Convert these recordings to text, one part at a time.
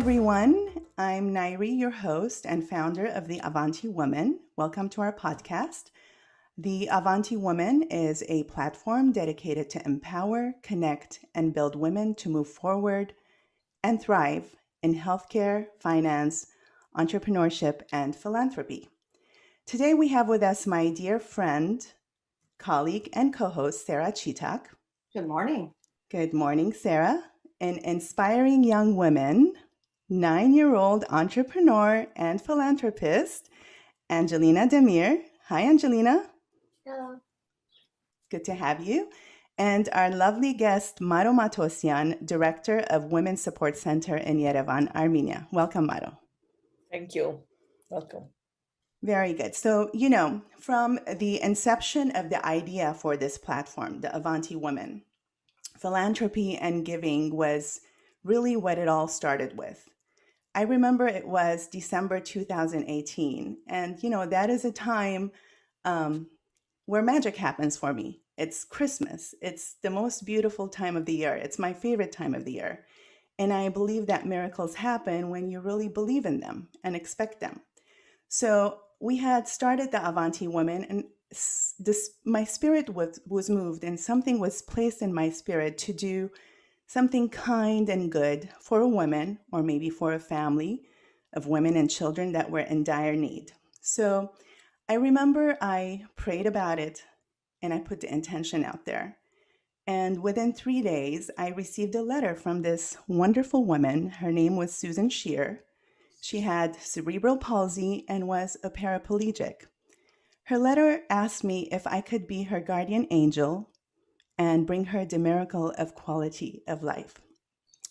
everyone. I'm Nairi, your host and founder of the Avanti Woman. Welcome to our podcast. The Avanti Woman is a platform dedicated to empower, connect, and build women to move forward and thrive in healthcare, finance, entrepreneurship, and philanthropy. Today, we have with us my dear friend, colleague, and co host, Sarah Chetak. Good morning. Good morning, Sarah. An inspiring young woman, 9-year-old entrepreneur and philanthropist, Angelina Demir. Hi, Angelina. Hello. Good to have you. And our lovely guest, Maro Matosyan, Director of Women's Support Center in Yerevan, Armenia. Welcome, Maro. Thank you. Welcome. Very good. So, from the inception of the idea for this platform, the Avanti Women, philanthropy and giving was really what it all started with. I remember it was December 2018. And, that is a time where magic happens for me. It's Christmas. It's the most beautiful time of the year. It's my favorite time of the year. And I believe that miracles happen when you really believe in them and expect them. So we had started the Avanti Women, and my spirit was moved, and something was placed in my spirit to do something kind and good for a woman, or maybe for a family of women and children that were in dire need. So I remember I prayed about it and I put the intention out there. And within 3 days, I received a letter from this wonderful woman. Her name was Susan Shear. She had cerebral palsy and was a paraplegic. Her letter asked me if I could be her guardian angel and bring her the miracle of quality of life.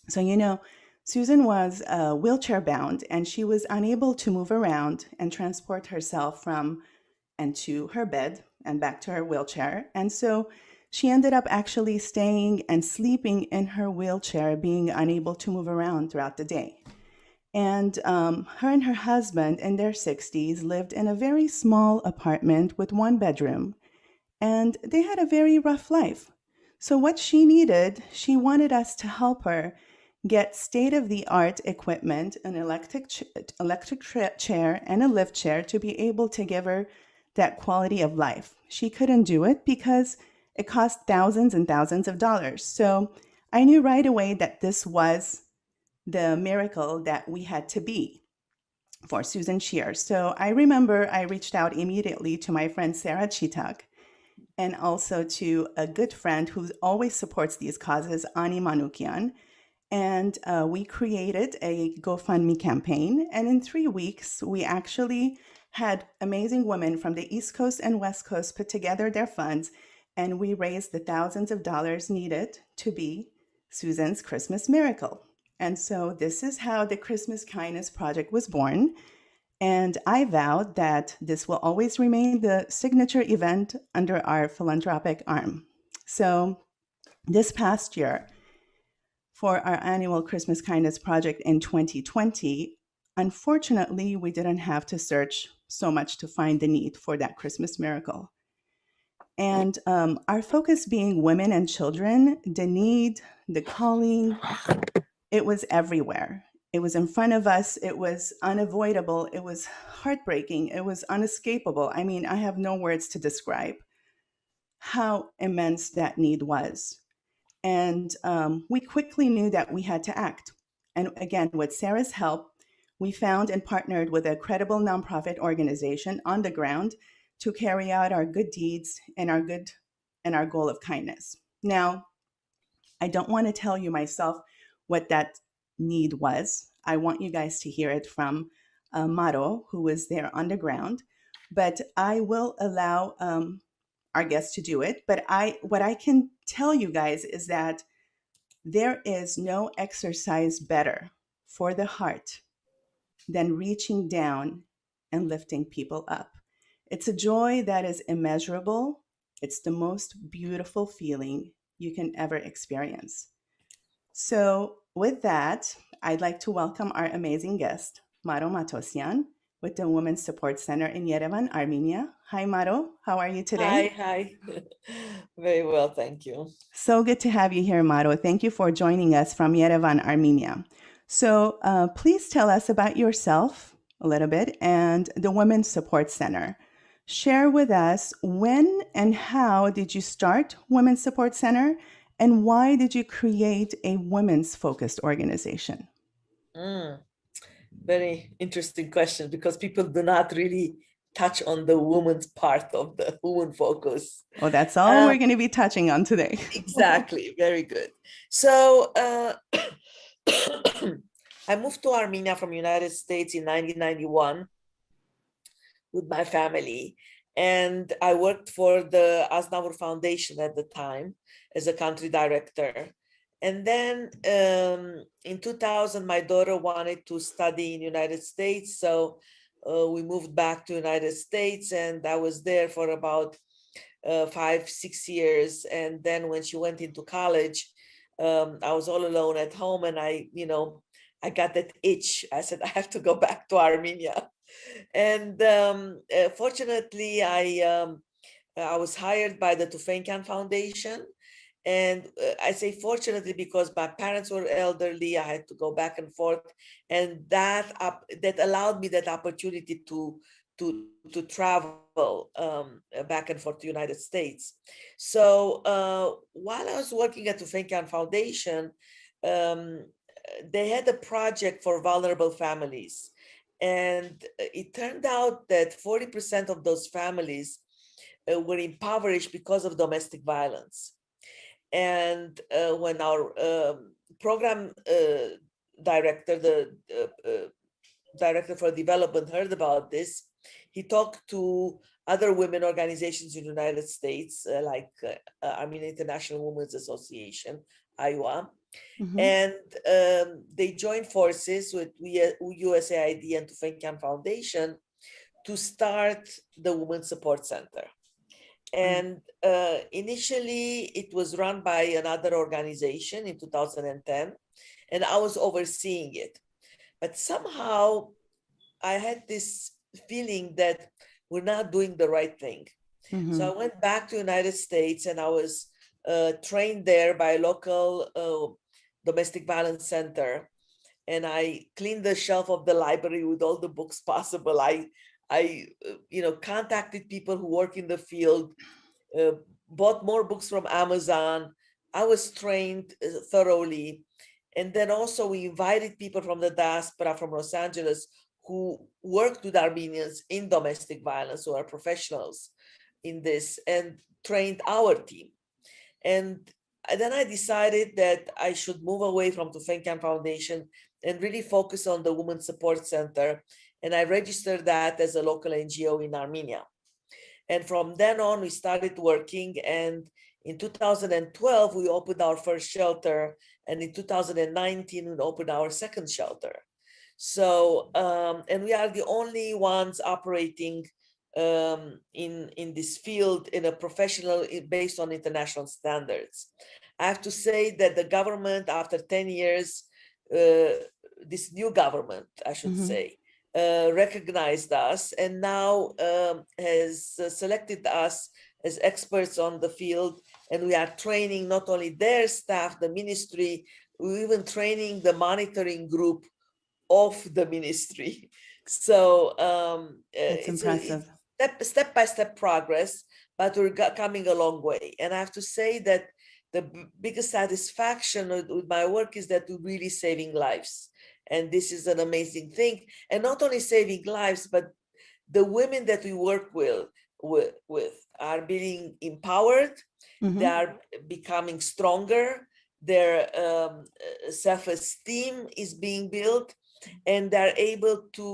So, Susan was wheelchair bound, and she was unable to move around and transport herself from and to her bed and back to her wheelchair. And so she ended up actually staying and sleeping in her wheelchair, being unable to move around throughout the day. And her and her husband in their 60s lived in a very small apartment with 1 bedroom. And they had a very rough life. So what she needed, she wanted us to help her get state-of-the-art equipment, an electric chair and a lift chair to be able to give her that quality of life. She couldn't do it because it cost thousands and thousands of dollars. So I knew right away that this was the miracle that we had to be for Susan Shear. So I remember I reached out immediately to my friend Sarah Chetak, and also to a good friend who always supports these causes, Ani Manukian. And we created a GoFundMe campaign. And in 3 weeks, we actually had amazing women from the East Coast and West Coast put together their funds, and we raised the thousands of dollars needed to be Susan's Christmas miracle. And so this is how the Christmas Kindness Project was born. And I vowed that this will always remain the signature event under our philanthropic arm. So this past year, for our annual Christmas Kindness Project in 2020, unfortunately, we didn't have to search so much to find the need for that Christmas miracle. And our focus being women and children, the need, the calling, it was everywhere. It was in front of us. It was unavoidable. It was heartbreaking. It was unescapable. I mean, I have no words to describe how immense that need was. And we quickly knew that we had to act. And again, with Sarah's help, we found and partnered with a credible nonprofit organization on the ground to carry out our good deeds and our goal of kindness. Now, I don't want to tell you myself what that need was. I want you guys to hear it from Maro, who was there on the ground. But I will allow our guests to do it. But what I can tell you guys is that there is no exercise better for the heart than reaching down and lifting people up. It's a joy that is immeasurable. It's the most beautiful feeling you can ever experience. So with that, I'd like to welcome our amazing guest, Maro Matosyan, with the Women's Support Center in Yerevan, Armenia. Hi, Maro. How are you today? Hi. Very well, thank you. So good to have you here, Maro. Thank you for joining us from Yerevan, Armenia. So please tell us about yourself a little bit and the Women's Support Center. Share with us when and how did you start Women's Support Center and why did you create a women's focused organization? Mm, very interesting question because people do not really touch on the woman's part of the woman focus. Well, that's all we're going to be touching on today. Exactly, very good. So I moved to Armenia from United States in 1991 with my family. And I worked for the Aznavour Foundation at the time as a country director. And then in 2000, my daughter wanted to study in United States. So we moved back to United States and I was there for about 5-6 years. And then when she went into college, I was all alone at home and I got that itch. I said, I have to go back to Armenia. And fortunately, I was hired by the Tufenkian Foundation. And I say fortunately because my parents were elderly, I had to go back and forth, and that allowed me that opportunity to travel back and forth to the United States. So while I was working at Tufenkian Foundation, um, they had a project for vulnerable families. And it turned out that 40% of those families were impoverished because of domestic violence. And when our program director, the director for development, heard about this, he talked to other women organizations in the United States, like Armenian International Women's Association, IWA, Mm-hmm. and they joined forces with USAID and Tufenkian Foundation to start the Women's Support Center. And initially, it was run by another organization in 2010, and I was overseeing it. But somehow, I had this feeling that we're not doing the right thing. Mm-hmm. So I went back to the United States, and I was trained there by a local domestic violence center, and I cleaned the shelf of the library with all the books possible. I contacted people who work in the field, uh, bought more books from Amazon. I was trained thoroughly. And then also we invited people from the diaspora from Los Angeles who worked with Armenians in domestic violence, who are professionals in this, and trained our team. And then I decided that I should move away from Tufenkian Foundation and really focus on the Women's Support Center. And I registered that as a local NGO in Armenia. And from then on, we started working. And in 2012, we opened our first shelter. And in 2019, we opened our second shelter. So, and we are the only ones operating in this field in a professional, based on international standards. I have to say that the government, after 10 years, this new government, I should Mm-hmm. say, recognized us and now has selected us as experts on the field. And we are training not only their staff, the ministry, we're even training the monitoring group of the ministry. So That's impressive. it's step-by-step progress, but we're coming a long way. And I have to say that the biggest satisfaction with my work is that we're really saving lives. And this is an amazing thing. And not only saving lives, but the women that we work with are being empowered. Mm-hmm. They are becoming stronger. Their self-esteem is being built, and they're able to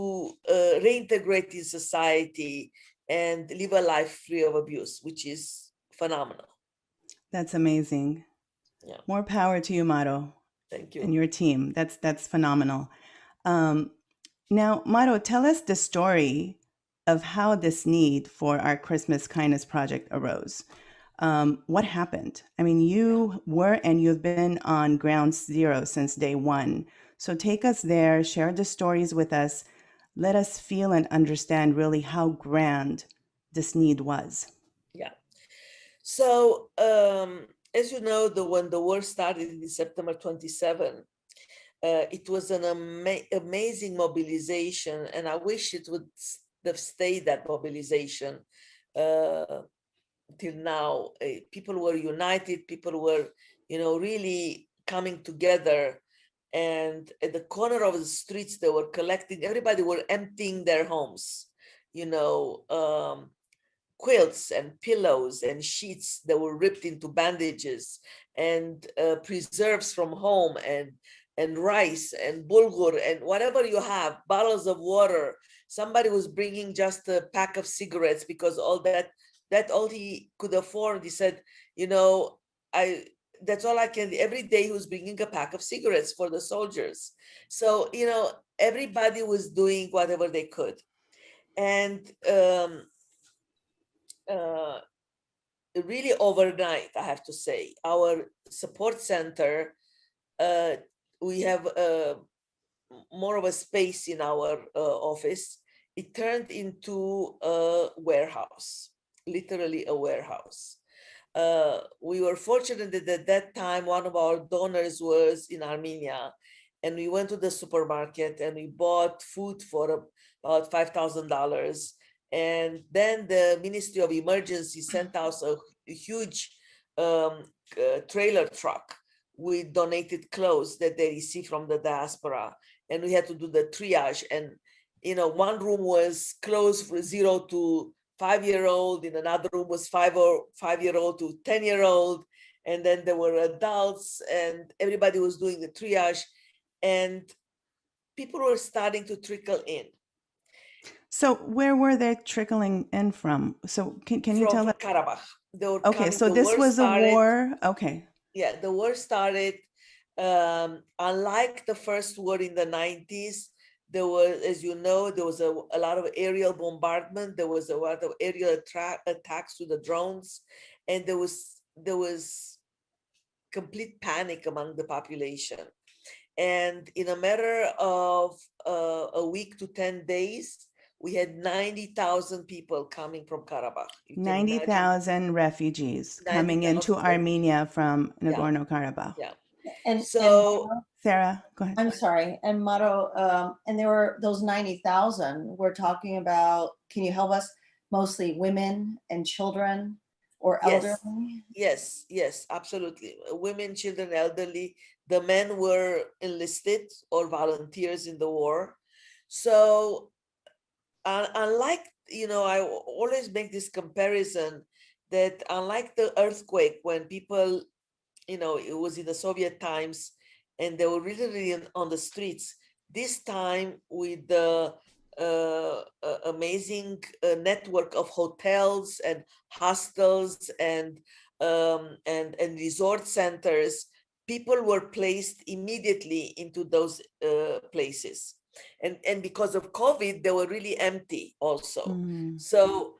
reintegrate in society and live a life free of abuse, which is phenomenal. That's amazing. Yeah, More power to you, Maro, thank and you. your team. That's phenomenal. Now, Maro, tell us the story of how this need for our Christmas Kindness Project arose. What happened? I mean, you were and you've been on ground zero since day one. So take us there, share the stories with us. Let us feel and understand really how grand this need was. Yeah. So, as you know, when the war started in September 27, It was an amazing mobilization, and I wish it would have stayed that mobilization till now. People were united, people were, really coming together. And at the corner of the streets, they were collecting, everybody were emptying their homes, you know, quilts and pillows and sheets that were ripped into bandages, and preserves from home, and rice and bulgur and whatever you have, bottles of water. Somebody was bringing just a pack of cigarettes because that all he could afford. He said, I that's all I can. Every day he was bringing a pack of cigarettes for the soldiers. So everybody was doing whatever they could. And uh, really overnight, I have to say, our support center, uh, we have more of a space in our office. It turned into a warehouse, literally a warehouse. We were fortunate that at that time, one of our donors was in Armenia, and we went to the supermarket and we bought food for about $5,000. And then the Ministry of Emergency sent us a huge trailer truck with donated clothes that they received from the diaspora. And we had to do the triage. And, one room was clothes for 0 to 5-year-old, in another room was 5-year-old to 10-year-old. And then there were adults, and everybody was doing the triage. And people were starting to trickle in. So where were they trickling in from? So can you tell From us? Karabakh. They were Okay, coming. so The this war was a started. war. Okay. Yeah, the war started. Unlike the first war in the 90s, there was, as you know, there was a lot of aerial bombardment. There was a lot of aerial attacks to the drones, and there was complete panic among the population. And in a matter of a week to 10 days, we had 90,000 people coming from Karabakh. You can imagine 90,000 refugees coming into 90,000 refugees. Armenia from Yeah, Nagorno-Karabakh. yeah. And So Sarah, go ahead. I'm sorry, and Maro, and there were those 90,000. We're talking about, can you help us? Mostly women and children or yes, elderly? yes, absolutely. Women, children, elderly. The men were enlisted or volunteers in the war. So unlike, I always make this comparison that unlike the earthquake, when people, it was in the Soviet times, and they were really on the streets. This time, with the amazing network of hotels and hostels and resort centers, people were placed immediately into those places. And because of COVID, they were really empty also. Mm. So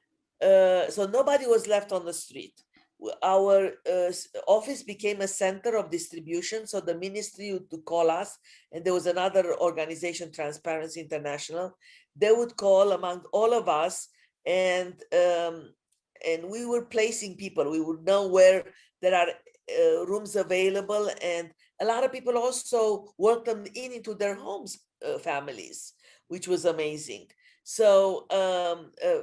nobody was left on the street. Our office became a center of distribution. So the ministry would call us, and there was another organization, Transparency International. They would call among all of us, and we were placing people. We would know where there are rooms available, and a lot of people also welcomed into their homes, families, which was amazing. So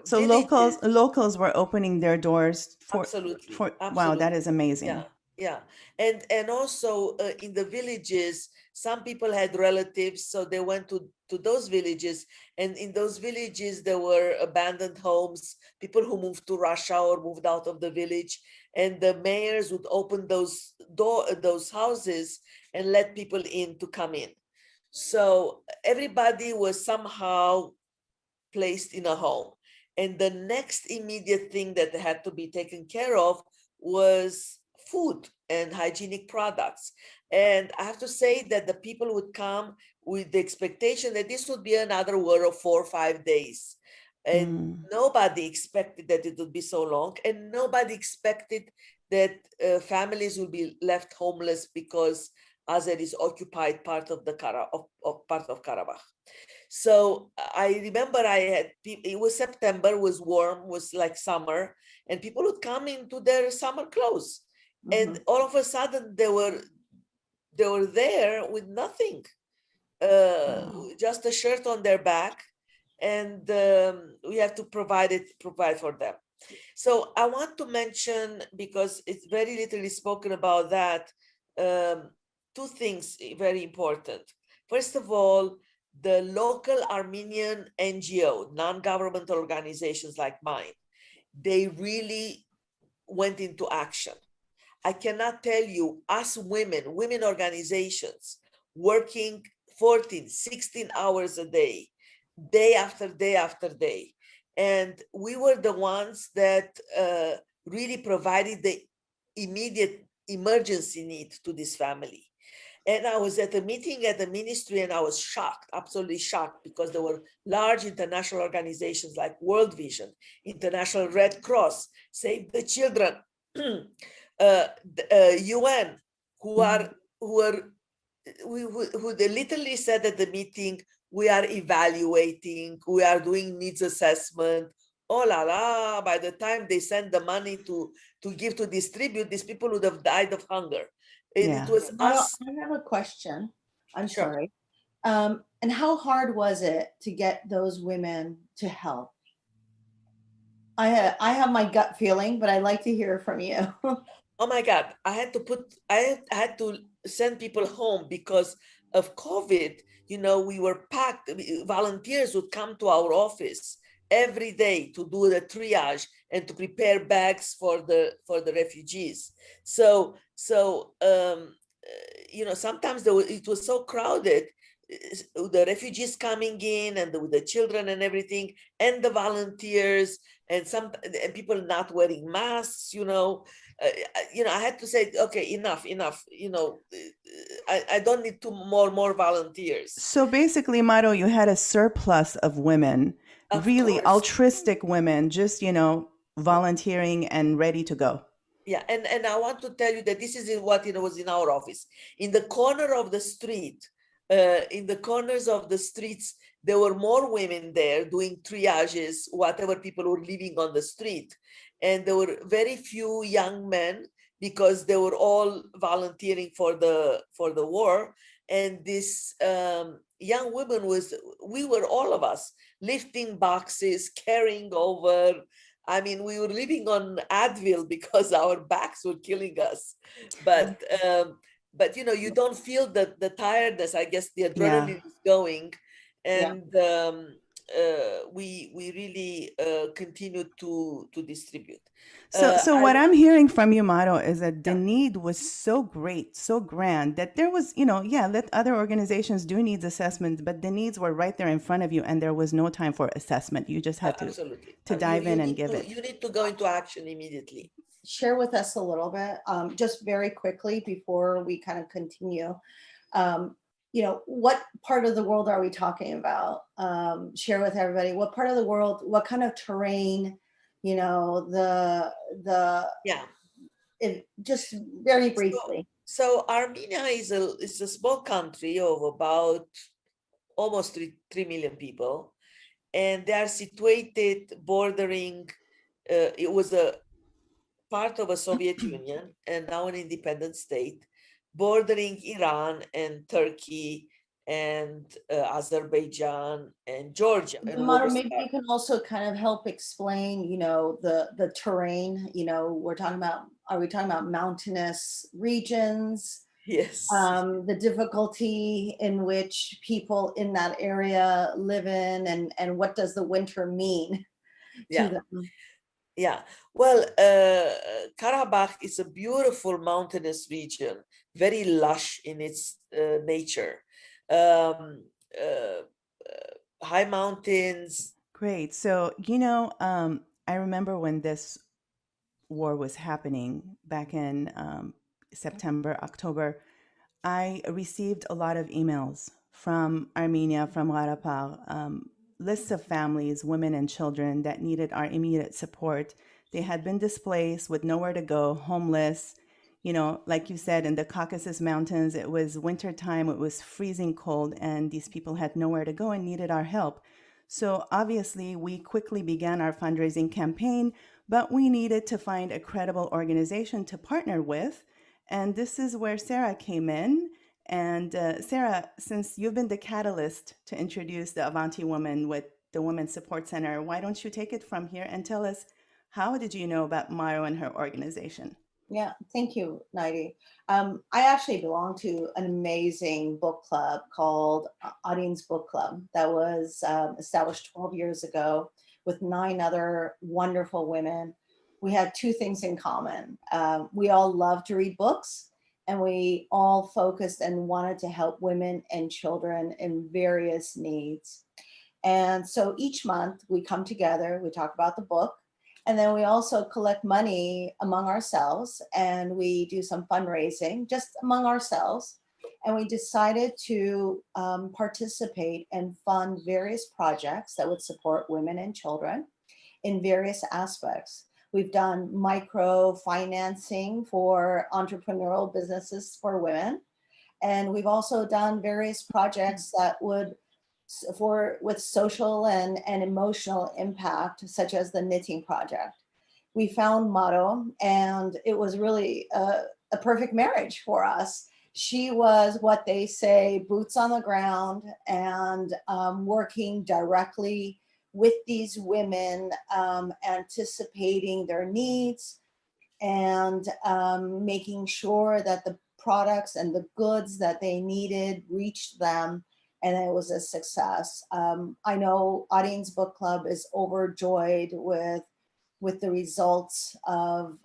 So villages. locals were opening their doors Absolutely, wow, that absolutely. is amazing. Yeah, yeah. And also in the villages, some people had relatives, so they went to those villages. And in those villages, there were abandoned homes, people who moved to Russia or moved out of the village, and the mayors would open those houses and let people in to come in. So everybody was somehow placed in a home. And the next immediate thing that had to be taken care of was food and hygienic products. And I have to say that the people would come with the expectation that this would be another war of 4 or 5 days. And Mm. nobody expected that it would be so long. And nobody expected that families would be left homeless because Azer is occupied part of the part of Karabakh. So I remember it was September, was warm, was like summer, and people would come into their summer clothes. And Mhm. all of a sudden they were there with nothing. Wow. just a shirt on their back, and we have to provide for them. So I want to mention, because it's very little is spoken about that, um, two things very important. First of all, the local Armenian NGO, non-governmental organizations like mine, they really went into action. I cannot tell you, us women organizations working 14, 16 hours a day after day after day. And we were the ones that really provided the immediate emergency need to this family. And I was at a meeting at the ministry and I was shocked, absolutely shocked, because there were large international organizations like World Vision, International Red Cross, Save the Children, UN, who Mhm. are who are who they literally said at the meeting, we are evaluating, we are doing needs assessment. Oh la la! By the time they send the money to give to distribute, these people would have died of hunger. It Yeah. was Maro, us. I have a question. I'm Sure. sorry. And how hard was it to get those women to help? I have my gut feeling, but I'd like to hear from you. Oh my God, I had to send people home because of COVID. We were packed. Volunteers would come to our office every day to do the triage and to prepare bags for the refugees. Sometimes it was so crowded, the refugees coming in and with the children and everything, and the volunteers, and people not wearing masks. I had to say, okay, enough. I don't need more volunteers. So basically, Maro, you had a surplus of women, Of really course. altruistic women, just, volunteering and ready to go. Yeah, and I want to tell you that this is what was in our office. In the corner of the street, in the corners of the streets, there were more women there doing triages, whatever people were living on the street. And there were very few young men because they were all volunteering for the war. And this young woman we were all of us lifting boxes, carrying over. I mean, we were living on Advil because our backs were killing us. But you don't feel the tiredness. I guess the Yeah. adrenaline is going, Yeah. and we really continue to distribute. So I what I'm hearing from you, Maro, is that the Yeah, need was so great, so grand that there was, yeah, let other organizations do needs assessments, but the needs were right there in front of you, and there was no time for assessment. You just had to absolutely. to You dive you in and need give to it. you need to go into action immediately. Share with us a little bit, just very quickly before we kind of continue. Um, what part of the world are we talking about? Share with everybody what part of the world, what kind of terrain, the Yeah. just very So briefly. so Armenia is a small country of about almost 3 million people, and they are situated bordering. It was a part of a Soviet Union and now an independent state, bordering Iran and Turkey and Azerbaijan and Georgia and Mara, maybe Uzbekistan. you can also kind of help explain, the terrain. Are we talking about mountainous regions? Yes. The difficulty in which people in that area live in, and what does the winter mean to Yeah. them? Yeah. Well, Karabakh is a beautiful mountainous region, very lush in its nature. Um, High mountains. Great. So, I remember when this war was happening back in September, October. I received a lot of emails from Armenia, from Karabakh, lists of families, women and children that needed our immediate support. They had been displaced with nowhere to go, homeless. Like you said, in the Caucasus Mountains, it was wintertime, it was freezing cold, and these people had nowhere to go and needed our help. So obviously, we quickly began our fundraising campaign, but we needed to find a credible organization to partner with. And this is where Sarah came in. And Sarah, since you've been the catalyst to introduce the Avanti Woman with the Women's Support Center, why don't you take it from here and tell us how did you know about Maro and her organization? Yeah, thank you, Nighty. I actually belong to an amazing book club called Audience Book Club that was established 12 years ago with 9 other wonderful women. We had two things in common. We all love to read books, and we all focused and wanted to help women and children in various needs. And so each month we come together, we talk about the book, and then we also collect money among ourselves and we do some fundraising just among ourselves. And we decided to participate and fund various projects that would support women and children in various aspects. We've done micro financing for entrepreneurial businesses for women. And we've also done various projects that would for with social and emotional impact, such as the knitting project. We found Motto, and it was really a perfect marriage for us. She was what they say, boots on the ground, and working directly with these women, anticipating their needs and making sure that the products and the goods that they needed reached them, and it was a success. I know Audience Book Club is overjoyed with the results of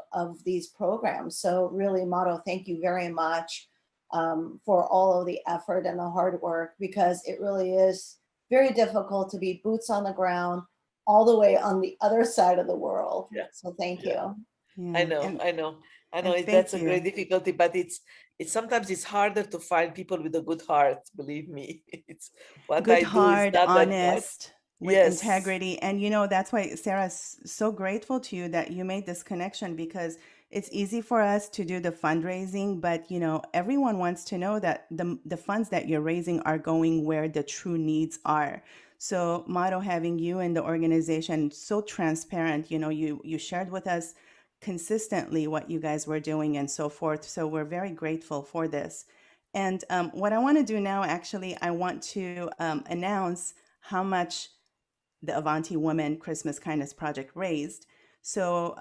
these programs. So really, Motto, thank you very much for all of the effort and the hard work, because it really is very difficult to be boots on the ground all the way on the other side of the world. Yeah. So thank Yeah. you. I Yeah, know, I know, I know. and That's thank a great you. difficulty, but it's sometimes it's harder to find people with a good heart. Believe me, it's what Good I do is heart, not that much. honest, with Yes, integrity. And that's why Sarah's so grateful to you that you made this connection, because it's easy for us to do the fundraising, but everyone wants to know that the funds that you're raising are going where the true needs are. So Motto, having you in the organization so transparent, you shared with us consistently what you guys were doing and so forth. So we're very grateful for this. And what I want to do now, actually, I want to announce how much the Avanti Women Christmas Kindness Project raised. So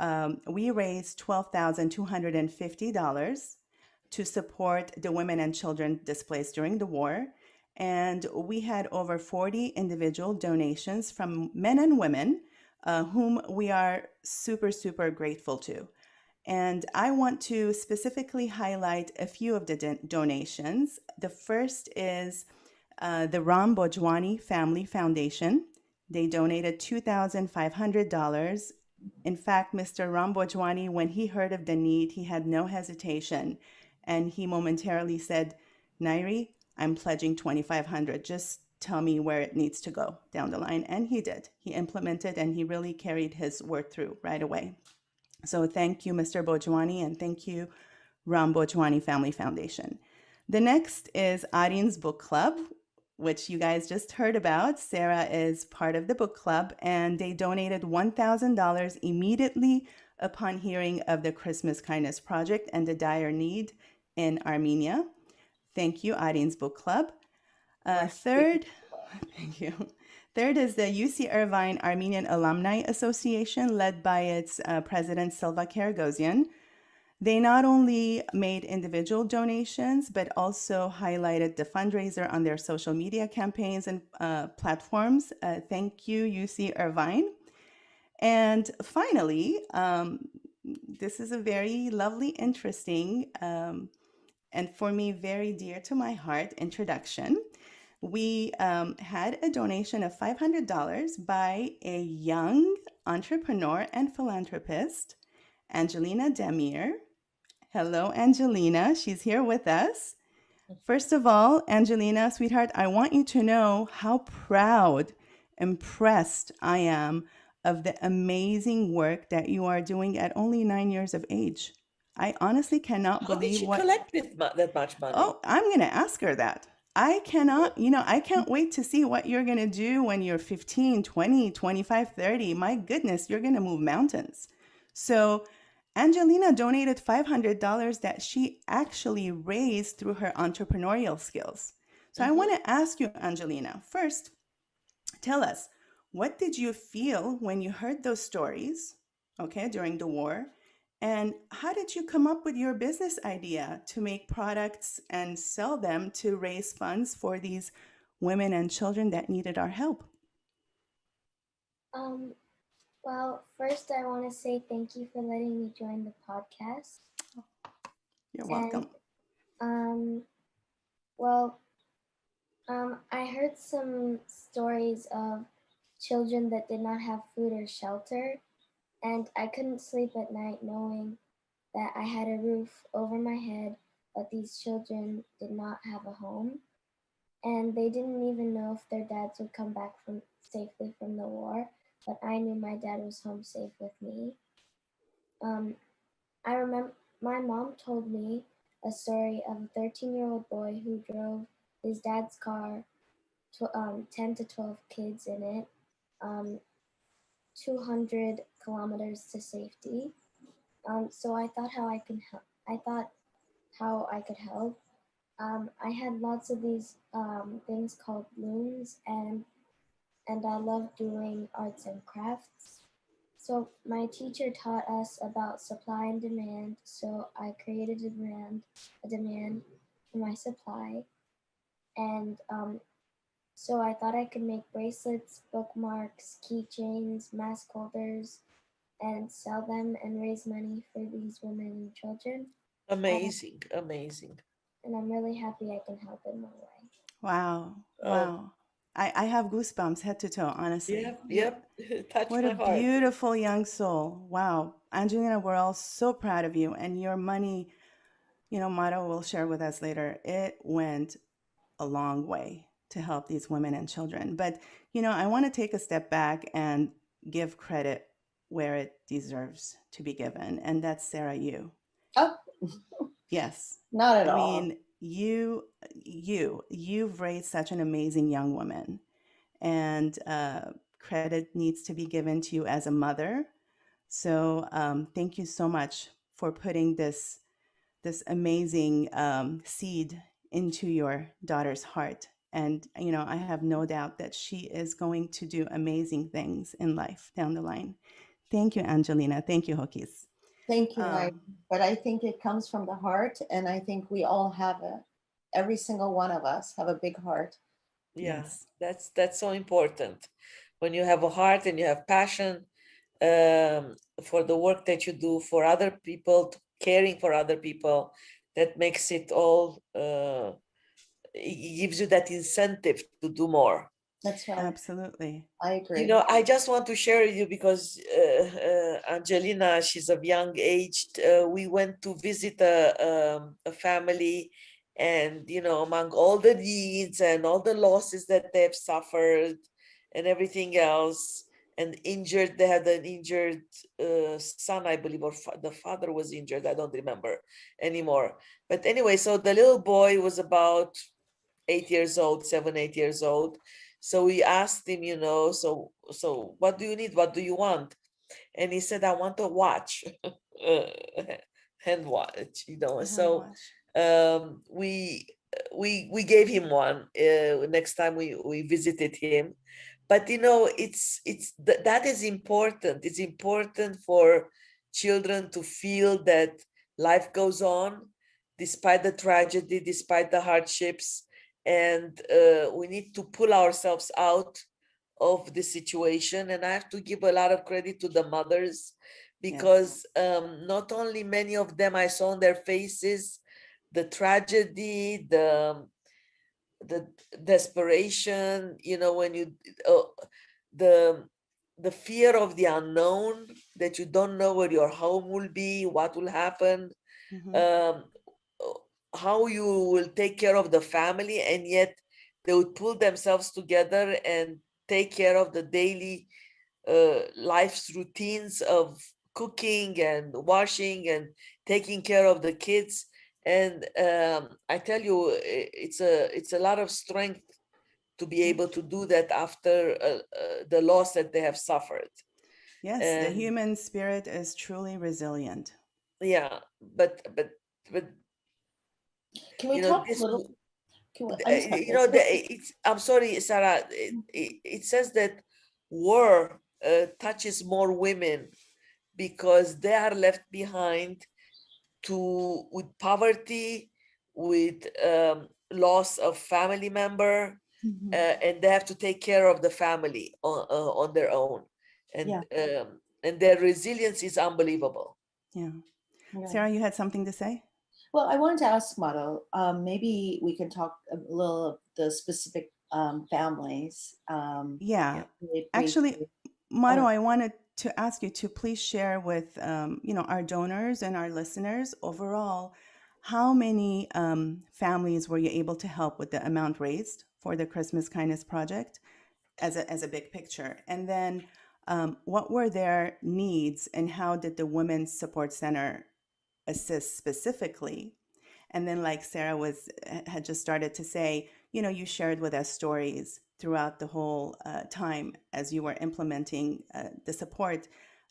we raised $12,250 to support the women and children displaced during the war. And we had over 40 individual donations from men and women, whom we are super, super grateful to. And I want to specifically highlight a few of the donations. The first is the Ram Bojwani Family Foundation. They donated $2,500. In fact, Mr. Ram Bojwani, when he heard of the need, he had no hesitation. And he momentarily said, Nairi, I'm pledging 2,500. Just tell me where it needs to go down the line. And he did. He implemented and he really carried his word through right away. So thank you, Mr. Bojwani, and thank you, Ram Bojwani Family Foundation. The next is Audience Book Club, which you guys just heard about. Sarah is part of the book club, and they donated $1,000 immediately upon hearing of the Christmas Kindness Project and the dire need in Armenia. Thank you, Audience Book Club. Third, thank you. Third is the UC Irvine Armenian Alumni Association, led by its president, Silva Karagosian. They not only made individual donations, but also highlighted the fundraiser on their social media campaigns and platforms. Thank you, UC Irvine. And finally, this is a very lovely, interesting, and for me, very dear to my heart introduction. We had a donation of $500 by a young entrepreneur and philanthropist, Angelina Demir. Hello, Angelina. She's here with us. First of all, Angelina, sweetheart, I want you to know how proud, impressed I am of the amazing work that you are doing at only 9 years of age. I honestly cannot how did believe she what. collect that much money? Oh, I'm going to ask her that. I cannot, I can't wait to see what you're going to do when you're 15, 20, 25, 30. My goodness, you're going to move mountains. So, Angelina donated $500 that she actually raised through her entrepreneurial skills. So I want Mhm. to ask you, Angelina, first, tell us, what did you feel when you heard those stories, okay, during the war? And how did you come up with your business idea to make products and sell them to raise funds for these women and children that needed our help? Um, well, first I want to say thank you for letting me join the podcast. You're And welcome. um, well, I heard some stories of children that did not have food or shelter, and I couldn't sleep at night knowing that I had a roof over my head, but these children did not have a home, and they didn't even know if their dads would come back from safely from the war. But I knew my dad was home safe with me. Um, I remember my mom told me a story of a 13-year-old boy who drove his dad's car, 10 to 12 kids in it, um, 200 kilometers to safety. So I thought how I could help. I thought how I could help. I had lots of these things called looms, and I love doing arts and crafts. So my teacher taught us about supply and demand. So I created a demand for my supply, and so I thought I could make bracelets, bookmarks, keychains, mask holders, and sell them and raise money for these women and children. Um, Amazing, amazing. and I'm really happy I can help in my way. Wow. Oh, Wow. I have goosebumps head to toe, honestly. yep, yep. Touch What a my heart. beautiful young soul. Wow. Angelina, we're all so proud of you. And your money, motto will share with us later. It went a long way to help these women and children. But, I want to take a step back and give credit where it deserves to be given. And that's Sarah, you. Oh, Yes. not at I all. mean, you've raised such an amazing young woman, and credit needs to be given to you as a mother. So thank you so much for putting this amazing seed into your daughter's heart. And I have no doubt that she is going to do amazing things in life down the line. Thank you, Angelina. Thank you, Hookies. Thank you, Heidi. Um, But I think it comes from the heart, and I think we all have it. Every single one of us have a big heart. Yeah, yes, that's so important. When you have a heart and you have passion for the work that you do for other people, caring for other people, that makes it all. It gives you that incentive to do more. That's right. absolutely. I You agree. know, I just want to share with you because Angelina, she's of young age. We went to visit a family, and among all the needs and all the losses that they've suffered, and everything else, and injured, they had an injured son, I believe, or the father was injured. I don't remember anymore. But anyway, so the little boy was about 8 years old, 7, 8 years old. So we asked him, so what do you need? What do you want? And he said, I want a watch, hand watch, A hand So wash. we gave him one next time we visited him. But that is important. It's important for children to feel that life goes on despite the tragedy, despite the hardships, and we need to pull ourselves out of the situation. And I have to give a lot of credit to the mothers, Yes. because not only many of them, I saw on their faces the tragedy, the desperation, when you uh, the the fear of the unknown, that you don't know where your home will be, what will happen, Hmm. um, how you will take care of the family, and yet they would pull themselves together and take care of the daily life's routines of cooking and washing and taking care of the kids. And I tell you, it's a lot of strength to be able to do that after the loss that they have suffered. Yes, the And human spirit is truly resilient. yeah, but Can we you know talk a this. little? I'm sorry. It's, I'm sorry, Sarah. It says that war touches more women because they are left behind to with poverty, with loss of family member, Mhm. and they have to take care of the family on their own, Yeah. and their resilience is unbelievable. Yeah. Yeah. Sarah, you had something to say? Well, I wanted to ask Mado, maybe we can talk a little of the specific families, Yeah. really Actually, briefly. Maro, Or, I wanted to ask you to please share with our donors and our listeners overall, how many families were you able to help with the amount raised for the Christmas Kindness Project as a big picture? And then what were their needs and how did the Women's Support Center assist specifically? And then, like Sarah had just started to say, you shared with us stories throughout the whole time as you were implementing the support.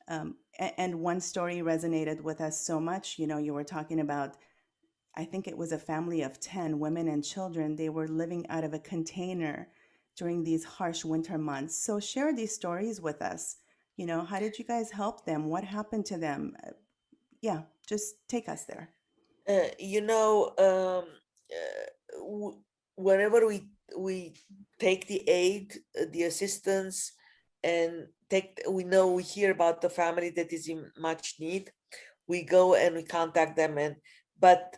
And one story resonated with us so much. You were talking about, I think it was a family of 10 women and children. They were living out of a container during these harsh winter months. So share these stories with us. How did you guys help them? What happened to them? Yeah, just take us there. uh, you know um, whenever we take the aid, the assistance, and we know we hear about the family that is in much need, we go and we contact them. And but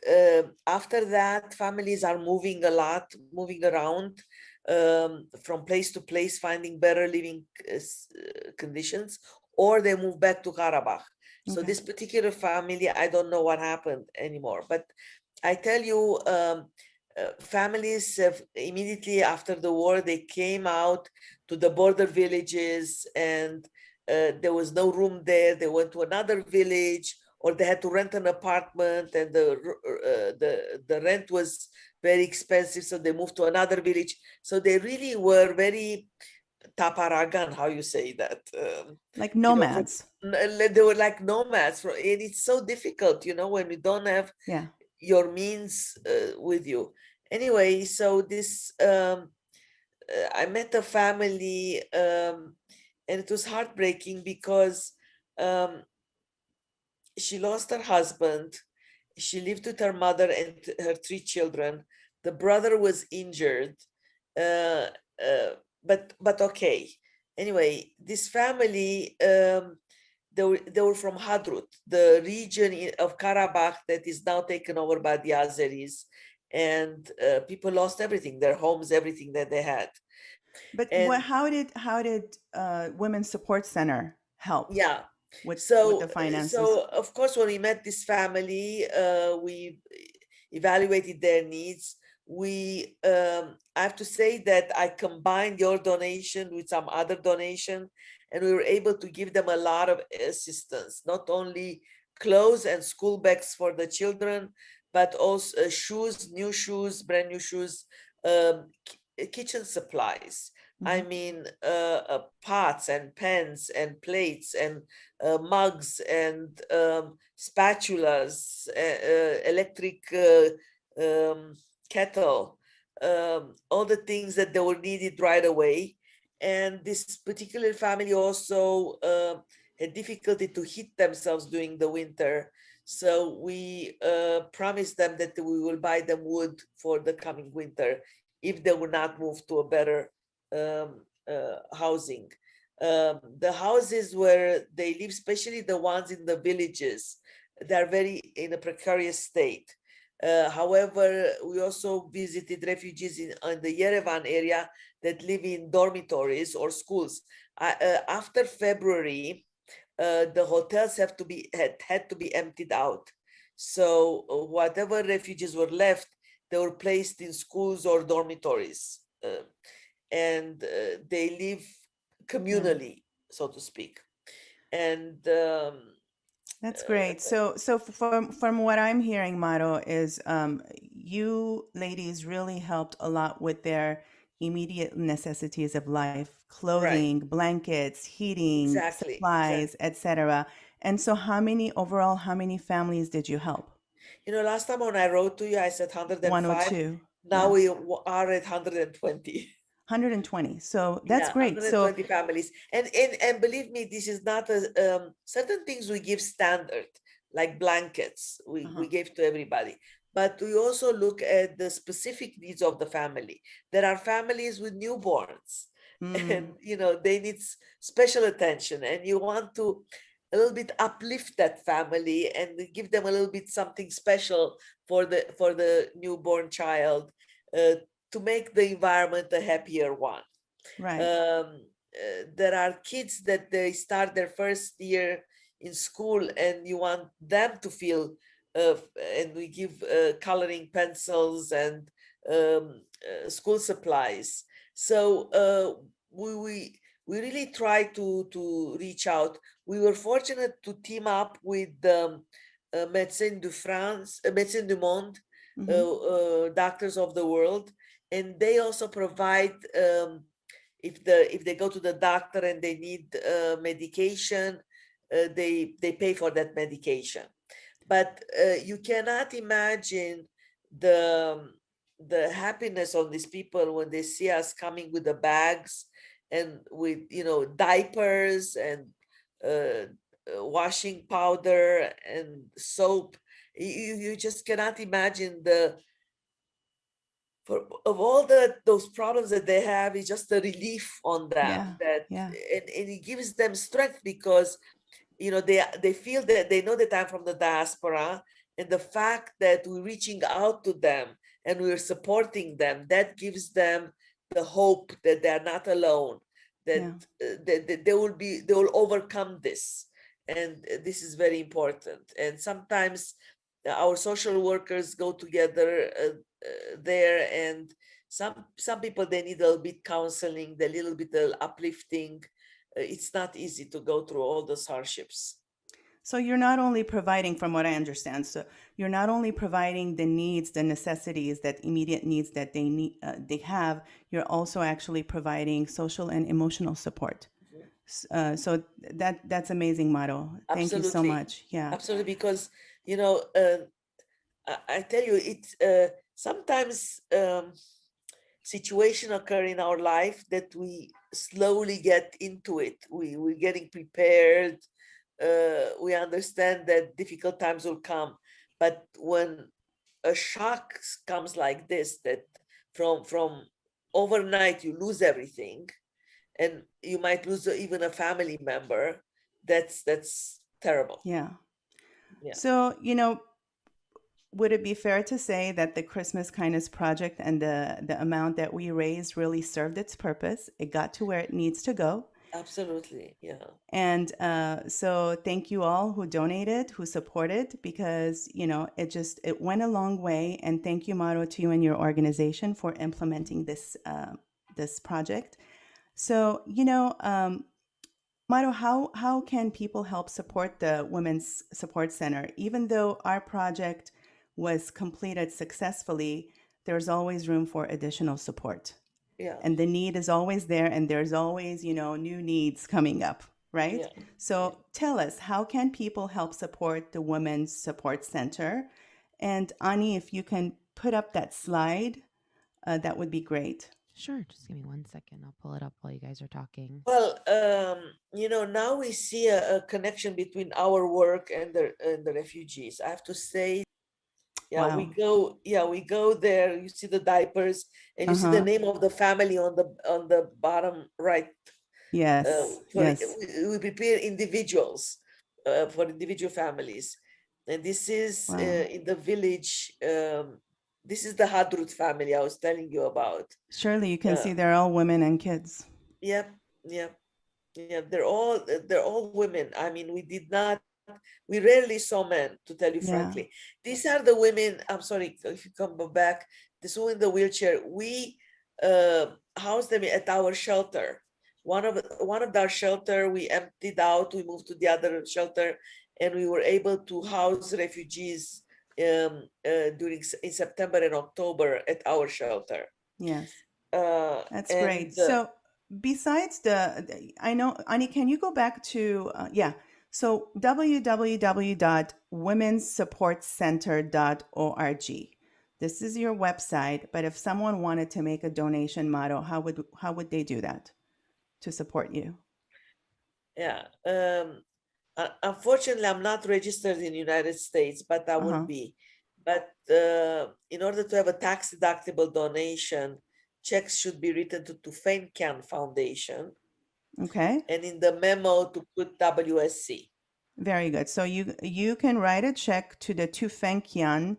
after that, families are moving a lot, moving around from place to place, finding better living conditions, or they move back to Karabakh. So Okay. this particular family, I don't know what happened anymore, but I tell you, families immediately after the war, they came out to the border villages, and there was no room there. They went to another village, or they had to rent an apartment, and the rent was very expensive, so they moved to another village. So they really were very taparagan, how you say that, Like you know, from, nomads. they were like nomads, and it's so difficult, when you don't have Yeah. your means with you. Anyway, so this I met a family, and it was heartbreaking because um, she lost her husband. She lived with her mother and her three children. The brother was injured, uh, but okay. Anyway, this family, they were from Hadrut, the region of Karabakh that is now taken over by the Azeris, and people lost everything, their homes, everything that they had. But And how did Women's Support Center help yeah, with the finances? so of course, when we met this family, we evaluated their needs. I have to say that I combined your donation with some other donation, and we were able to give them a lot of assistance, not only clothes and school bags for the children, but also shoes, new shoes, brand new shoes, kitchen supplies. I Hmm. mean, pots and pans and plates and mugs and spatulas, electric um, kettle, all the things that they were needed right away. And this particular family also had difficulty to heat themselves during the winter. So we promised them that we will buy them wood for the coming winter if they will not move to a better housing. The houses where they live, especially the ones in the villages, they're very in a precarious state. However, we also visited refugees in the Yerevan area that live in dormitories or schools. After February, the hotels had to be emptied out. So whatever refugees were left, they were placed in schools or dormitories, and they live Yeah. communally, so to speak. And That's great. So from what I'm hearing, Maro, is you ladies really helped a lot with their immediate necessities of life, right, clothing, blankets, heating, exactly, supplies, exactly. etc. And so how many families did you help? Last time when I wrote to you, I said 105. 102. Now Yeah. we are at 120. 120. So that's Yeah, great. So 120 families. And believe me, this is not a certain things we give standard, like blankets, we uh-huh. gave to everybody. But we also look at the specific needs of the family. There are families with newborns, and Mm, they need special attention, and you want to a little bit uplift that family and give them a little bit something special for the newborn child, uh, to make the environment a happier one. right. There are kids that they start their first year in school and you want them to feel, and we give coloring pencils and school supplies. So we really try to reach out. We were fortunate to team up with Médecins de France, Médecins du Monde, Hmm. Doctors of the World, and they also provide, if they go to the doctor and they need medication, they pay for that medication. But you cannot imagine the the happiness of these people when they see us coming with the bags and with diapers and washing powder and soap. You just cannot imagine the for of all those problems that they have, is just a relief on them, Yeah. that Yeah. and it gives them strength, because they feel that they know that I'm from the diaspora, and the fact that we're reaching out to them and we're supporting them, that gives them the hope that they're not alone, that, Yeah. that they will overcome this. And this is very important. And sometimes our social workers go together there, and some people, they need a little bit counseling, a little bit uplifting. It's not easy to go through all those hardships. So you're not only providing, from what I understand, so you're not only providing the needs, the necessities, that immediate needs that they need, they have. You're also actually providing social and emotional support. Mhm. So that's amazing, Maro. Thank you so Absolutely, much. Yeah. absolutely, because I tell you, it's sometimes situation occur in our life that we slowly get into it. We're getting prepared. We understand that difficult times will come, but when a shock comes like this, that from overnight you lose everything, and you might lose even a family member, that's terrible. Yeah. Yeah, So, would it be fair to say that the Christmas Kindness Project and the amount that we raised really served its purpose? It got to where it needs to go. absolutely. Yeah, And so thank you all who donated, who supported, because, it went a long way. And thank you, Maro, to you and your organization for implementing this project. So, Maro, how can people help support the Women's Support Center? Even though our project was completed successfully, there's always room for additional support. yeah, And the need is always there, and there's always, new needs coming up, right? yeah, yeah. So tell us, how can people help support the Women's Support Center? And Ani, if you can put up that slide, that would be great. Sure, just give me 1 second. I'll pull it up while you guys are talking. Well, now we see a connection between our work and the refugees. I have to say, yeah, Wow. we go there. You see the diapers, and you see the Uh-huh. name of the family on the bottom right. Yes. For Yes. we prepare individuals, for individual families, and this is Wow. in the village. This is the Hadrut family I was telling you about. Surely you can Uh, see they're all women and kids. yep, yep. Yeah, they're all women. I mean, we rarely saw men, to tell you Yeah. frankly. These are the women. I'm sorry if you come back. This one in the wheelchair. We housed them at our shelter. One of our shelter we emptied out. We moved to the other shelter, and we were able to house refugees in September and October at our shelter. Yes. That's great. And So besides I know, Ani, can you go back to, yeah. So www.womensupportcenter.org. This is your website, but if someone wanted to make a donation, Maro, how would they do that to support you? Yeah. Unfortunately, I'm not registered in the United States, but I will Uh-huh. be. But in order to have a tax deductible donation, checks should be written to Tufenkian Foundation, Okay. and in the memo to put WSC. Very good. So you can write a check to the Tufenkian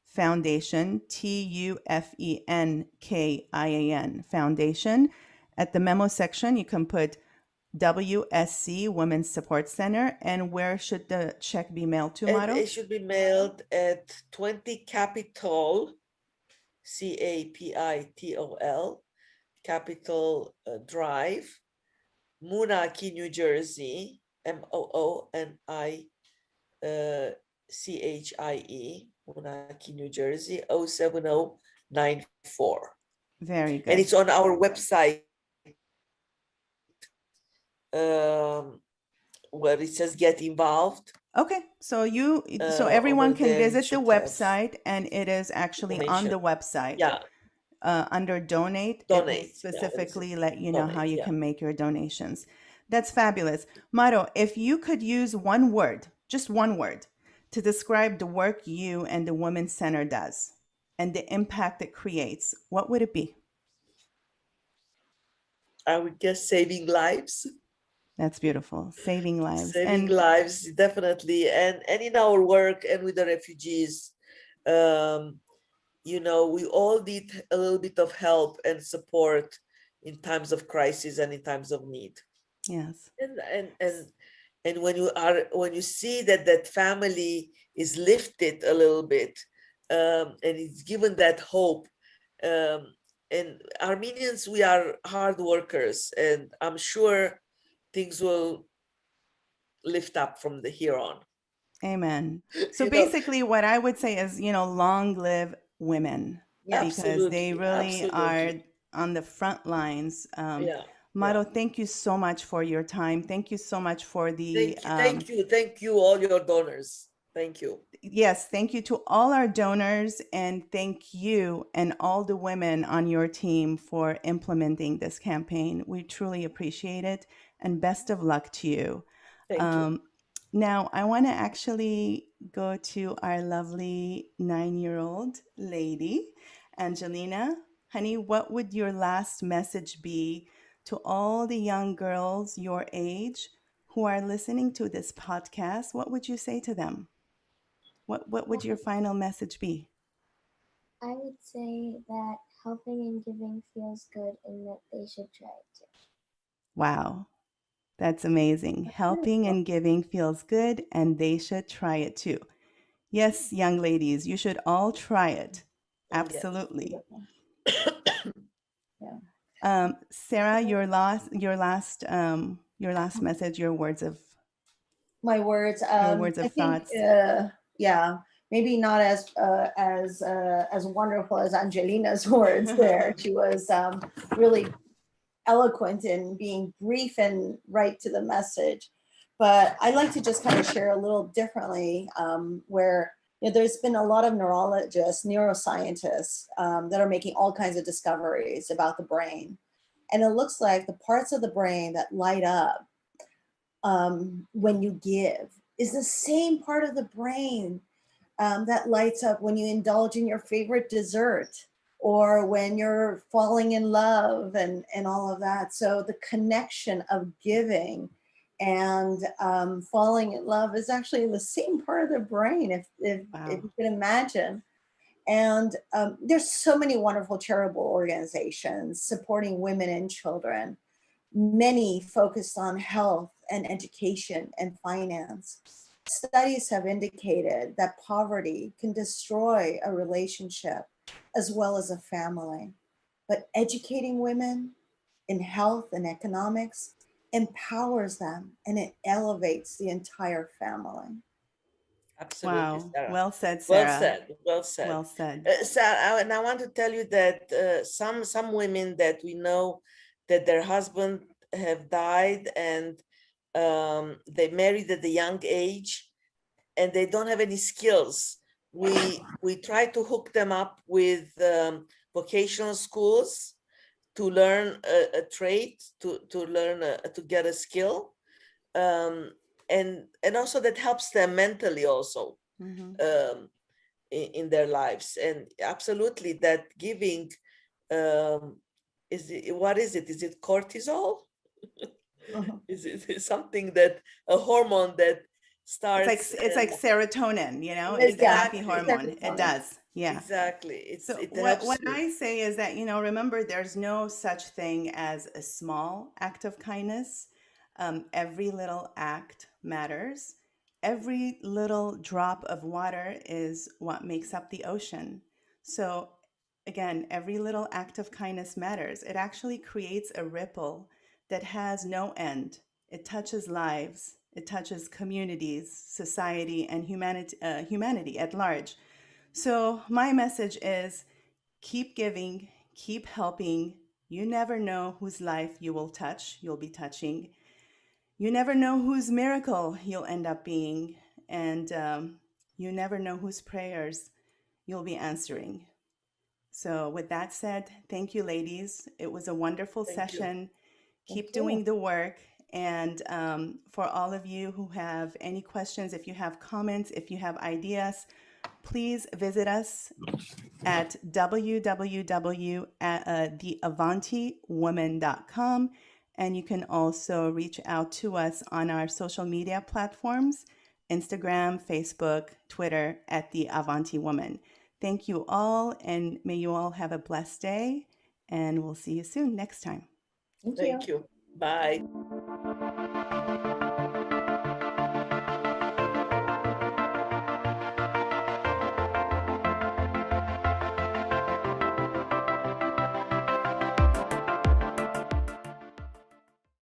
Foundation, Tufenkian Foundation. At the memo section, you can put WSC Women's Support Center. And where should the check be mailed to, And Maro? it should be mailed at 20 Capitol, Capitol, Capitol Drive, Moonachie, New Jersey, Moonichie, Moonachie, New Jersey, 07094. Very And good. it's on our website where it says get involved. Okay, so Over everyone can there it visit the should have website, and it is actually on donation. the website. Yeah, Under donate, it will donate. Yeah, specifically let you know how donate, you yeah. can make your donations. That's fabulous. Maro, if you could use one word, just one word, to describe the work you and the Women's Center does and the impact it creates, what would it be? I would guess saving lives. That's beautiful. Saving lives. Saving And lives, definitely. And in our work and with the refugees, you know, we all need a little bit of help and support in times of crisis and in times of need. yes. And when you see that family is lifted a little bit, and it's given that hope, and Armenians, we are hard workers, and I'm sure things will lift up from the here on. Amen. So You know, basically, what I would say is, long live women, because they absolutely, really are absolutely. on the front lines. Yeah, Maro, yeah. thank you so much for your time. Thank you so much for the, Thank you, all your donors. Thank you. yes, thank you to all our donors, and thank you and all the women on your team for implementing this campaign. We truly appreciate it, and best of luck to you. Thank you. Now, I want to actually go to our lovely 9-year-old lady, Angelina. Honey, what would your last message be to all the young girls your age who are listening to this podcast? What would you say to them? What would your final message be? I would say that helping and giving feels good and that they should try it too. Wow, that's amazing. Helping Beautiful. and giving feels good, and they should try it too. Yes, young ladies, you should all try it. Yes. Absolutely. Yeah. Sarah, your last message, your words of My words. I think, thoughts. yeah, maybe not as wonderful as Angelina's words. There, she was really eloquent in being brief and right to the message. But I like to just kind of share a little differently, where there's been a lot of neurologists, neuroscientists that are making all kinds of discoveries about the brain. And it looks like the parts of the brain that light up when you give is the same part of the brain that lights up when you indulge in your favorite dessert or when you're falling in love and all of that. So the connection of giving and falling in love is actually in the same part of the brain, if Wow. you can imagine. And there's so many wonderful charitable organizations supporting women and children, many focused on health and education and finance. Studies have indicated that poverty can destroy a relationship as well as a family. But educating women in health and economics empowers them and it elevates the entire family. Absolutely, Wow. Sarah. Well said, Well Sarah. said. Well said. Well said. Sarah, and I want to tell you that some women that we know that their husband have died, and they married at a young age, and they don't have any skills. We try to hook them up with vocational schools to learn a trade, to learn to get a skill, and also that helps them mentally also in their lives. And absolutely, that giving what is it? Is it cortisol? Is it something that a hormone that starts? It's like serotonin, it's the happy Exactly, hormone. It serotonin. does. Yeah. exactly. So It what helps you. I say is that, remember, there's no such thing as a small act of kindness. Every little act matters. Every little drop of water is what makes up the ocean. So again, every little act of kindness matters. It actually creates a ripple that has no end. It touches lives, it touches communities, society, and humanity at large. So, my message is keep giving, keep helping. You never know whose life you will touch, you'll be touching. You never know whose miracle you'll end up being. And you never know whose prayers you'll be answering. So, with that said, thank you, ladies. It was a wonderful Thank you. session. Thank Keep you. doing the work. And for all of you who have any questions, if you have comments, if you have ideas, please visit us at www.theavantiwoman.com. And you can also reach out to us on our social media platforms, Instagram, Facebook, Twitter, at The Avanti Woman. Thank you all, and may you all have a blessed day, and we'll see you soon next time. Thank you. Thank you. Bye.